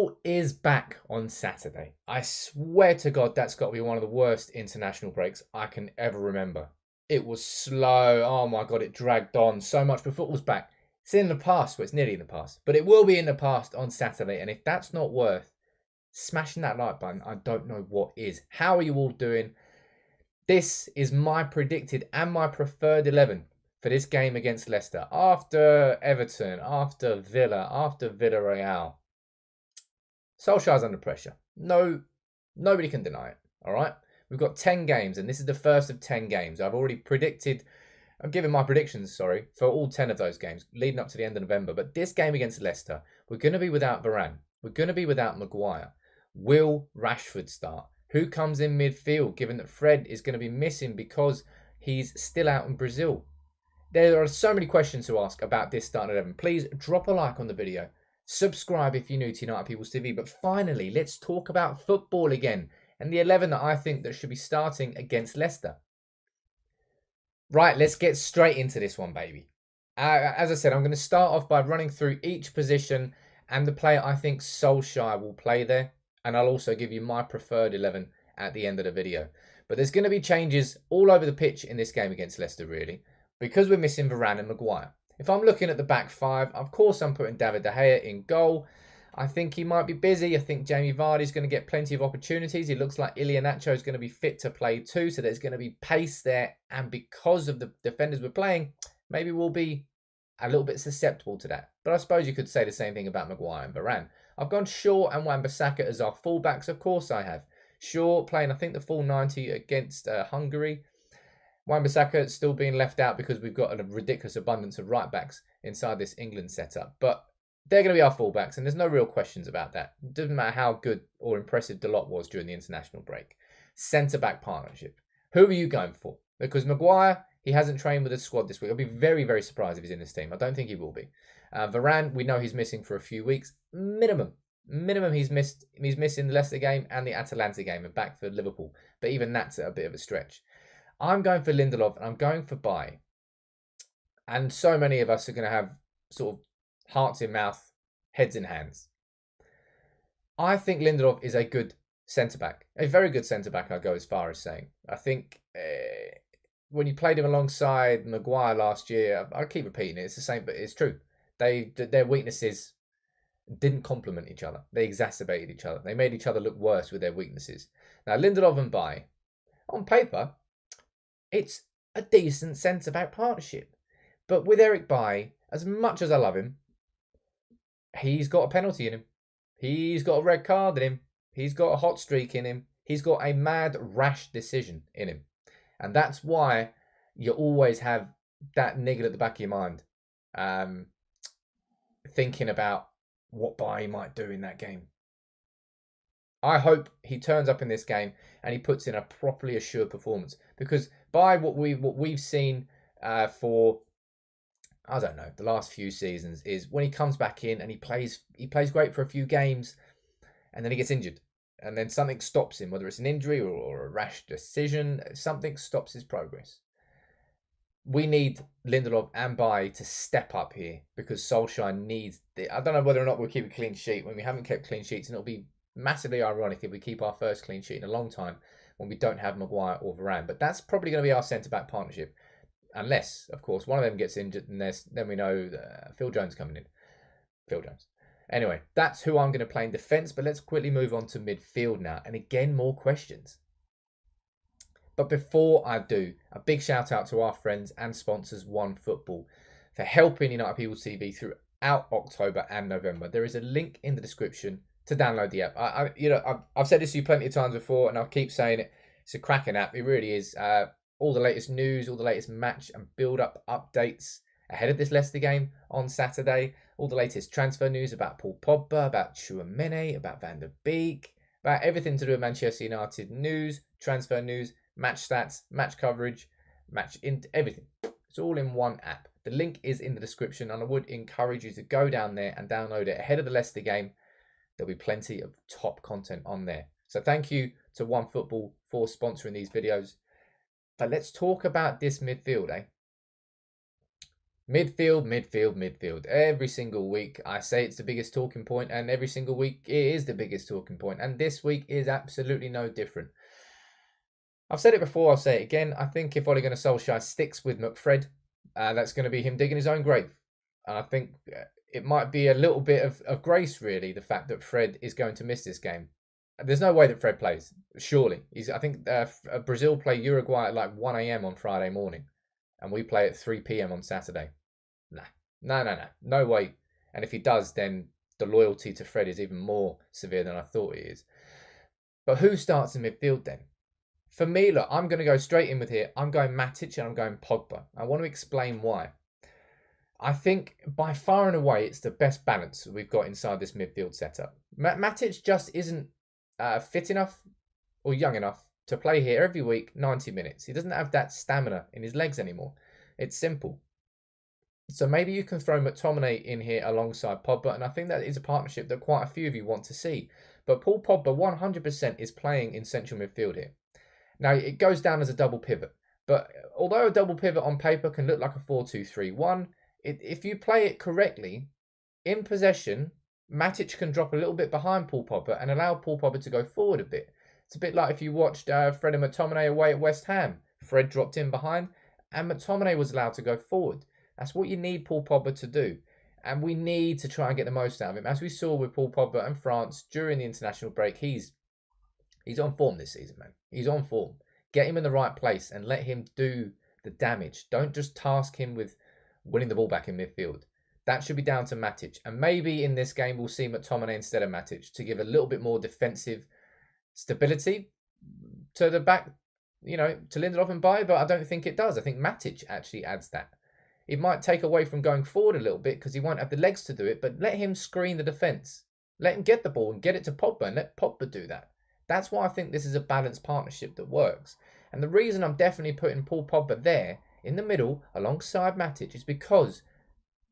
Football is back on Saturday. I swear to God, that's got to be one of the worst international breaks I can ever remember. It was slow. Oh my God, it dragged on so much, but football's back. It's in the past, well, it's nearly in the past, but it will be in the past on Saturday. And if that's not worth smashing that like button, I don't know what is. How are you all doing? This is my predicted and my preferred 11 for this game against Leicester. After Everton, after Villa, after Villarreal. Solskjaer's under pressure. No, nobody can deny it. All right. We've got 10 games, and this is the first of 10 games. I've already predicted, I'm giving my predictions, sorry, for all 10 of those games leading up to the end of November. But this game against Leicester, we're going to be without Varane. We're going to be without Maguire. Will Rashford start? Who comes in midfield, given that Fred is going to be missing because he's still out in Brazil? There are so many questions to ask about this starting 11. Please drop a like on the video. Subscribe if you're new to United People's TV. But finally, let's talk about football again and the 11 that I think that should be starting against Leicester. Right, let's get straight into this one, baby. As I said, I'm going to start off by running through each position and the player I think Solskjaer will play there. And I'll also give you my preferred 11 at the end of the video. But there's going to be changes all over the pitch in this game against Leicester, really, because we're missing Varane and Maguire. If I'm looking at the back five, of course I'm putting David De Gea in goal. I think he might be busy. I think Jamie Vardy's going to get plenty of opportunities. It looks like Iheanacho is going to be fit to play too, so there's going to be pace there. And because of the defenders we're playing, maybe we'll be a little bit susceptible to that. But I suppose you could say the same thing about Maguire and Varane. I've gone Shaw and Wan-Bissaka as our fullbacks. Of course I have. Shaw playing, I think, the full 90 against Hungary. Wan-Bissaka still being left out because we've got a ridiculous abundance of right-backs inside this England setup. But they're going to be our fullbacks, and there's no real questions about that. It doesn't matter how good or impressive Dalot was during the international break. Centre-back partnership. Who are you going for? Because Maguire, he hasn't trained with the squad this week. I'll be very, very surprised if he's in this team. I don't think he will be. Varane, we know he's missing for a few weeks. Minimum he's missing the Leicester game and the Atalanta game and back for Liverpool. But even that's a bit of a stretch. I'm going for Lindelof and I'm going for Bailly. And so many of us are going to have sort of hearts in mouth, heads in hands. I think Lindelof is a good centre-back. A very good centre-back, I'll go as far as saying. I think when you played him alongside Maguire last year, I keep repeating it, it's the same, but it's true. Their weaknesses didn't complement each other. They exacerbated each other. They made each other look worse with their weaknesses. Now, Lindelof and Bailly, on paper, it's a decent centre-back partnership. But with Eric Bailly, as much as I love him, he's got a penalty in him. He's got a red card in him. He's got a hot streak in him. He's got a mad, rash decision in him. And that's why you always have that niggle at the back of your mind. Thinking about what Bailly might do in that game. I hope he turns up in this game and he puts in a properly assured performance. Because by what we've seen for, I don't know, the last few seasons, is when he comes back in and he plays great for a few games and then he gets injured. And then something stops him, whether it's an injury or a rash decision, something stops his progress. We need Lindelof and Bailly to step up here because Solskjaer needs I don't know whether or not we'll keep a clean sheet when we haven't kept clean sheets, and it'll be massively ironic if we keep our first clean sheet in a long time when we don't have Maguire or Varane. But that's probably going to be our centre-back partnership. Unless, of course, one of them gets injured and then we know Phil Jones coming in. Phil Jones. Anyway, that's who I'm going to play in defence. But let's quickly move on to midfield now. And again, more questions. But before I do, a big shout out to our friends and sponsors, OneFootball, for helping United People's TV throughout October and November. There is a link in the description to download the app. I've said this to you plenty of times before, and I'll keep saying it. It's a cracking app. It really is. All the latest news, all the latest match and build-up updates ahead of this Leicester game on Saturday. All the latest transfer news about Paul Pogba, about Tchouaméni, about Van der Beek, about everything to do with Manchester United news, transfer news, match stats, match coverage, everything. It's all in one app. The link is in the description, and I would encourage you to go down there and download it ahead of the Leicester game. There'll be plenty of top content on there. So thank you to OneFootball for sponsoring these videos. But let's talk about this midfield, Midfield, midfield, midfield. Every single week I say it's the biggest talking point, and every single week it is the biggest talking point. And this week is absolutely no different. I've said it before, I'll say it again. I think if Ole Gunnar Solskjaer sticks with McFred, that's going to be him digging his own grave. And I think it might be a little bit of grace, really, the fact that Fred is going to miss this game. There's no way that Fred plays, surely. I think Brazil play Uruguay at like 1 a.m. on Friday morning, and we play at 3 p.m. on Saturday. No way. And if he does, then the loyalty to Fred is even more severe than I thought it is. But who starts in midfield then? For me, look, I'm going to go straight in with here. I'm going Matic and I'm going Pogba. I want to explain why. I think by far and away, it's the best balance we've got inside this midfield setup. Matic just isn't fit enough or young enough to play here every week 90 minutes. He doesn't have that stamina in his legs anymore. It's simple. So maybe you can throw McTominay in here alongside Pogba, and I think that is a partnership that quite a few of you want to see. But Paul Pogba 100% is playing in central midfield here. Now, it goes down as a double pivot, but although a double pivot on paper can look like a 4-2-3-1, if you play it correctly, in possession, Matic can drop a little bit behind Paul Pogba and allow Paul Pogba to go forward a bit. It's a bit like if you watched Fred and McTominay away at West Ham. Fred dropped in behind and McTominay was allowed to go forward. That's what you need Paul Pogba to do. And we need to try and get the most out of him. As we saw with Paul Pogba and France during the international break, he's on form this season, man. He's on form. Get him in the right place and let him do the damage. Don't just task him with winning the ball back in midfield. That should be down to Matic. And maybe in this game we'll see McTominay instead of Matic to give a little bit more defensive stability to the back, to Lindelof and Bailly, but I don't think it does. I think Matic actually adds that. It might take away from going forward a little bit because he won't have the legs to do it, but let him screen the defence. Let him get the ball and get it to Pogba and let Pogba do that. That's why I think this is a balanced partnership that works. And the reason I'm definitely putting Paul Pogba there in the middle alongside Matic is because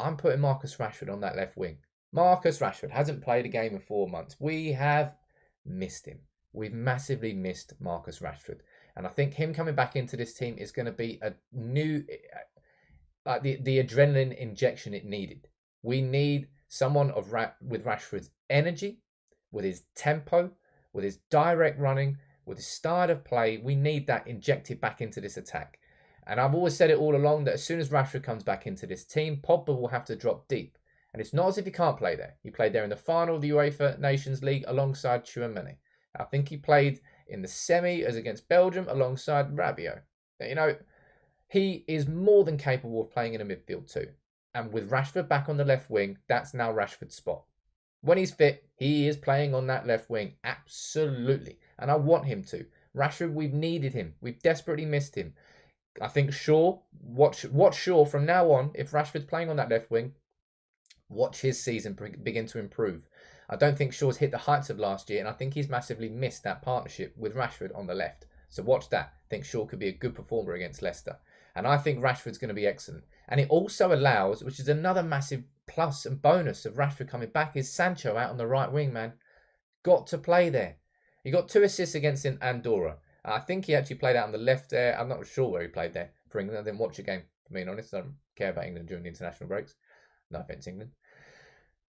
I'm putting Marcus Rashford on that left wing. Marcus Rashford hasn't played a game in 4 months. We have missed him. We've massively missed Marcus Rashford. And I think him coming back into this team is going to be a new, the adrenaline injection it needed. We need someone with Rashford's energy, with his tempo, with his direct running, with his style of play. We need that injected back into this attack. And I've always said it all along that as soon as Rashford comes back into this team, Pogba will have to drop deep. And it's not as if he can't play there. He played there in the final of the UEFA Nations League alongside Tchouaméni. I think he played in the semi as against Belgium alongside Rabiot. He is more than capable of playing in a midfield too. And with Rashford back on the left wing, that's now Rashford's spot. When he's fit, he is playing on that left wing. Absolutely. And I want him to. Rashford, we've needed him. We've desperately missed him. I think Shaw, watch Shaw from now on. If Rashford's playing on that left wing, watch his season begin to improve. I don't think Shaw's hit the heights of last year, and I think he's massively missed that partnership with Rashford on the left. So watch that. I think Shaw could be a good performer against Leicester. And I think Rashford's going to be excellent. And it also allows, which is another massive plus and bonus of Rashford coming back, is Sancho out on the right wing, man. Got to play there. He got 2 assists against Andorra. I think he actually played out on the left there. I'm not sure where he played there for England. I didn't watch a game, for being honest. I don't care about England during the international breaks. No offence, England.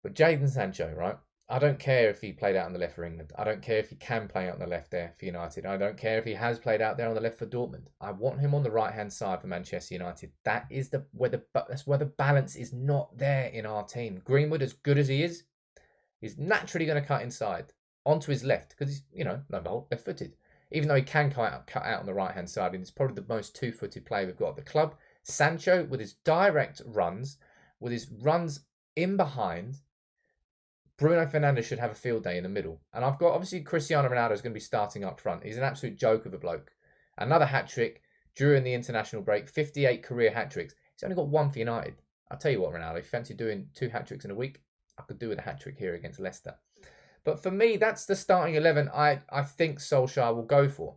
But Jadon Sancho, right? I don't care if he played out on the left for England. I don't care if he can play out on the left there for United. I don't care if he has played out there on the left for Dortmund. I want him on the right-hand side for Manchester United. That's where the balance is not there in our team. Greenwood, as good as he is naturally going to cut inside onto his left because he's, left-footed. Even though he can cut out on the right-hand side, and he's probably the most two-footed player we've got at the club. Sancho, with his direct runs, with his runs in behind, Bruno Fernandes should have a field day in the middle. And I've got, obviously, Cristiano Ronaldo is going to be starting up front. He's an absolute joke of a bloke. Another hat-trick during the international break, 58 career hat-tricks. He's only got 1 for United. I'll tell you what, Ronaldo, if you fancy doing 2 hat-tricks in a week, I could do with a hat-trick here against Leicester. But for me, that's the starting 11 I think Solskjaer will go for.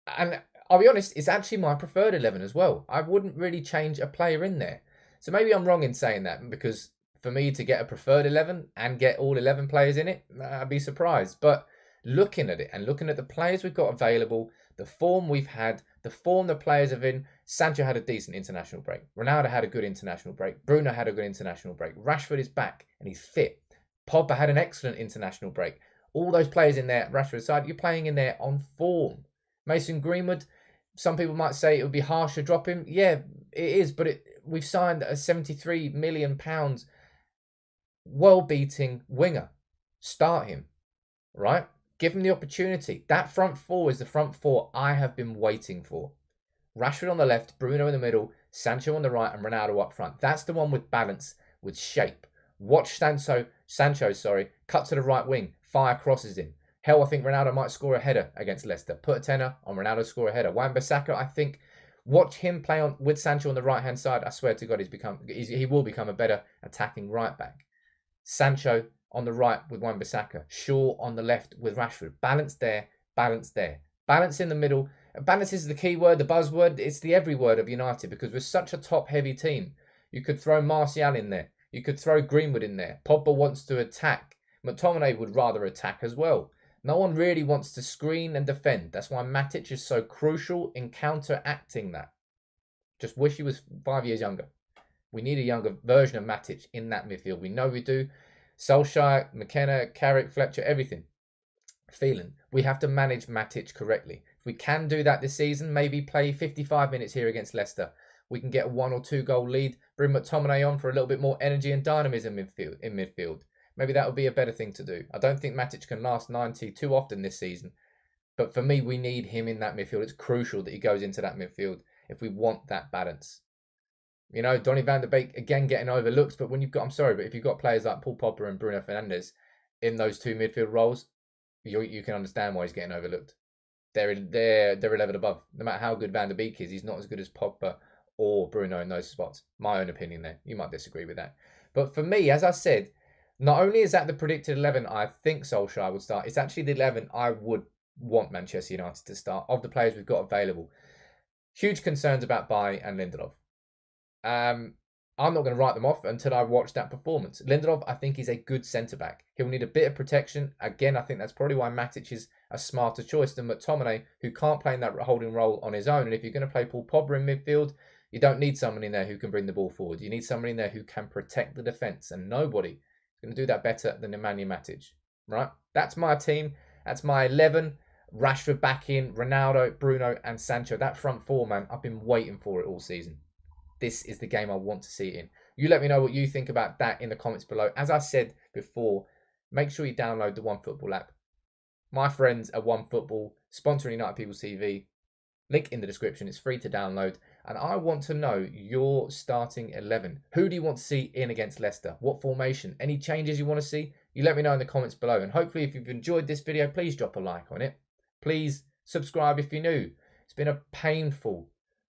And I'll be honest, it's actually my preferred 11 as well. I wouldn't really change a player in there. So maybe I'm wrong in saying that, because for me to get a preferred 11 and get all 11 players in it, I'd be surprised. But looking at it and looking at the players we've got available, the form we've had, the form the players have in, Sancho had a decent international break. Ronaldo had a good international break. Bruno had a good international break. Rashford is back and he's fit. Pogba had an excellent international break. All those players in there, Rashford's side, you're playing in there on form. Mason Greenwood, some people might say it would be harsh to drop him. Yeah, it is, but we've signed a £73 million world-beating winger. Start him, right? Give him the opportunity. That front four is the front four I have been waiting for. Rashford on the left, Bruno in the middle, Sancho on the right, and Ronaldo up front. That's the one with balance, with shape. Watch Sancho, cut to the right wing, fire crosses in. Hell, I think Ronaldo might score a header against Leicester. Put a tenner on Ronaldo, score a header. Wan-Bissaka, I think, watch him play on with Sancho on the right-hand side. I swear to God, he will become a better attacking right back. Sancho on the right with Wan-Bissaka. Shaw on the left with Rashford. Balance there, balance there. Balance in the middle. Balance is the key word, the buzzword. It's the every word of United because we're such a top-heavy team. You could throw Martial in there. You could throw Greenwood in there. Pogba wants to attack. McTominay would rather attack as well. No one really wants to screen and defend. That's why Matic is so crucial in counteracting that. Just wish he was 5 years younger. We need a younger version of Matic in that midfield. We know we do. Solskjaer, McKenna, Carrick, Fletcher, everything. Feeling. We have to manage Matic correctly. If we can do that this season, maybe play 55 minutes here against Leicester. We can get a 1 or 2 goal lead. Bring McTominay on for a little bit more energy and dynamism in midfield. Maybe that would be a better thing to do. I don't think Matic can last 90 too often this season. But for me, we need him in that midfield. It's crucial that he goes into that midfield if we want that balance. You know, Donny van de Beek, again, getting overlooked. But when you've got, but if you've got players like Paul Pogba and Bruno Fernandes in those 2 midfield roles, you can understand why he's getting overlooked. They're a level above. No matter how good Van de Beek is, he's not as good as Pogba or Bruno in those spots. My own opinion there. You might disagree with that. But for me, as I said, not only is that the predicted 11 I think Solskjaer would start, it's actually the 11 I would want Manchester United to start of the players we've got available. Huge concerns about Bailly and Lindelof. I'm not going to write them off until I watch that performance. Lindelof, I think, is a good centre-back. He'll need a bit of protection. Again, I think that's probably why Matic is a smarter choice than McTominay, who can't play in that holding role on his own. And if you're going to play Paul Pogba in midfield, you don't need someone in there who can bring the ball forward. You need someone in there who can protect the defence. And nobody is going to do that better than Nemanja Matic. Right? That's my team. That's my 11. Rashford back in, Ronaldo, Bruno, and Sancho. That front four, man, I've been waiting for it all season. This is the game I want to see it in. You let me know what you think about that in the comments below. As I said before, make sure you download the OneFootball app. My friends at OneFootball, sponsoring United People TV. Link in the description. It's free to download. And I want to know your starting 11. Who do you want to see in against Leicester? What formation? Any changes you want to see? You let me know in the comments below. And hopefully, if you've enjoyed this video, please drop a like on it. Please subscribe if you're new. It's been a painful,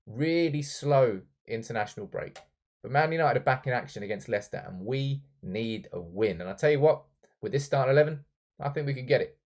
really slow international break. But Man United are back in action against Leicester and we need a win. And I tell you what, with this starting 11, I think we could get it.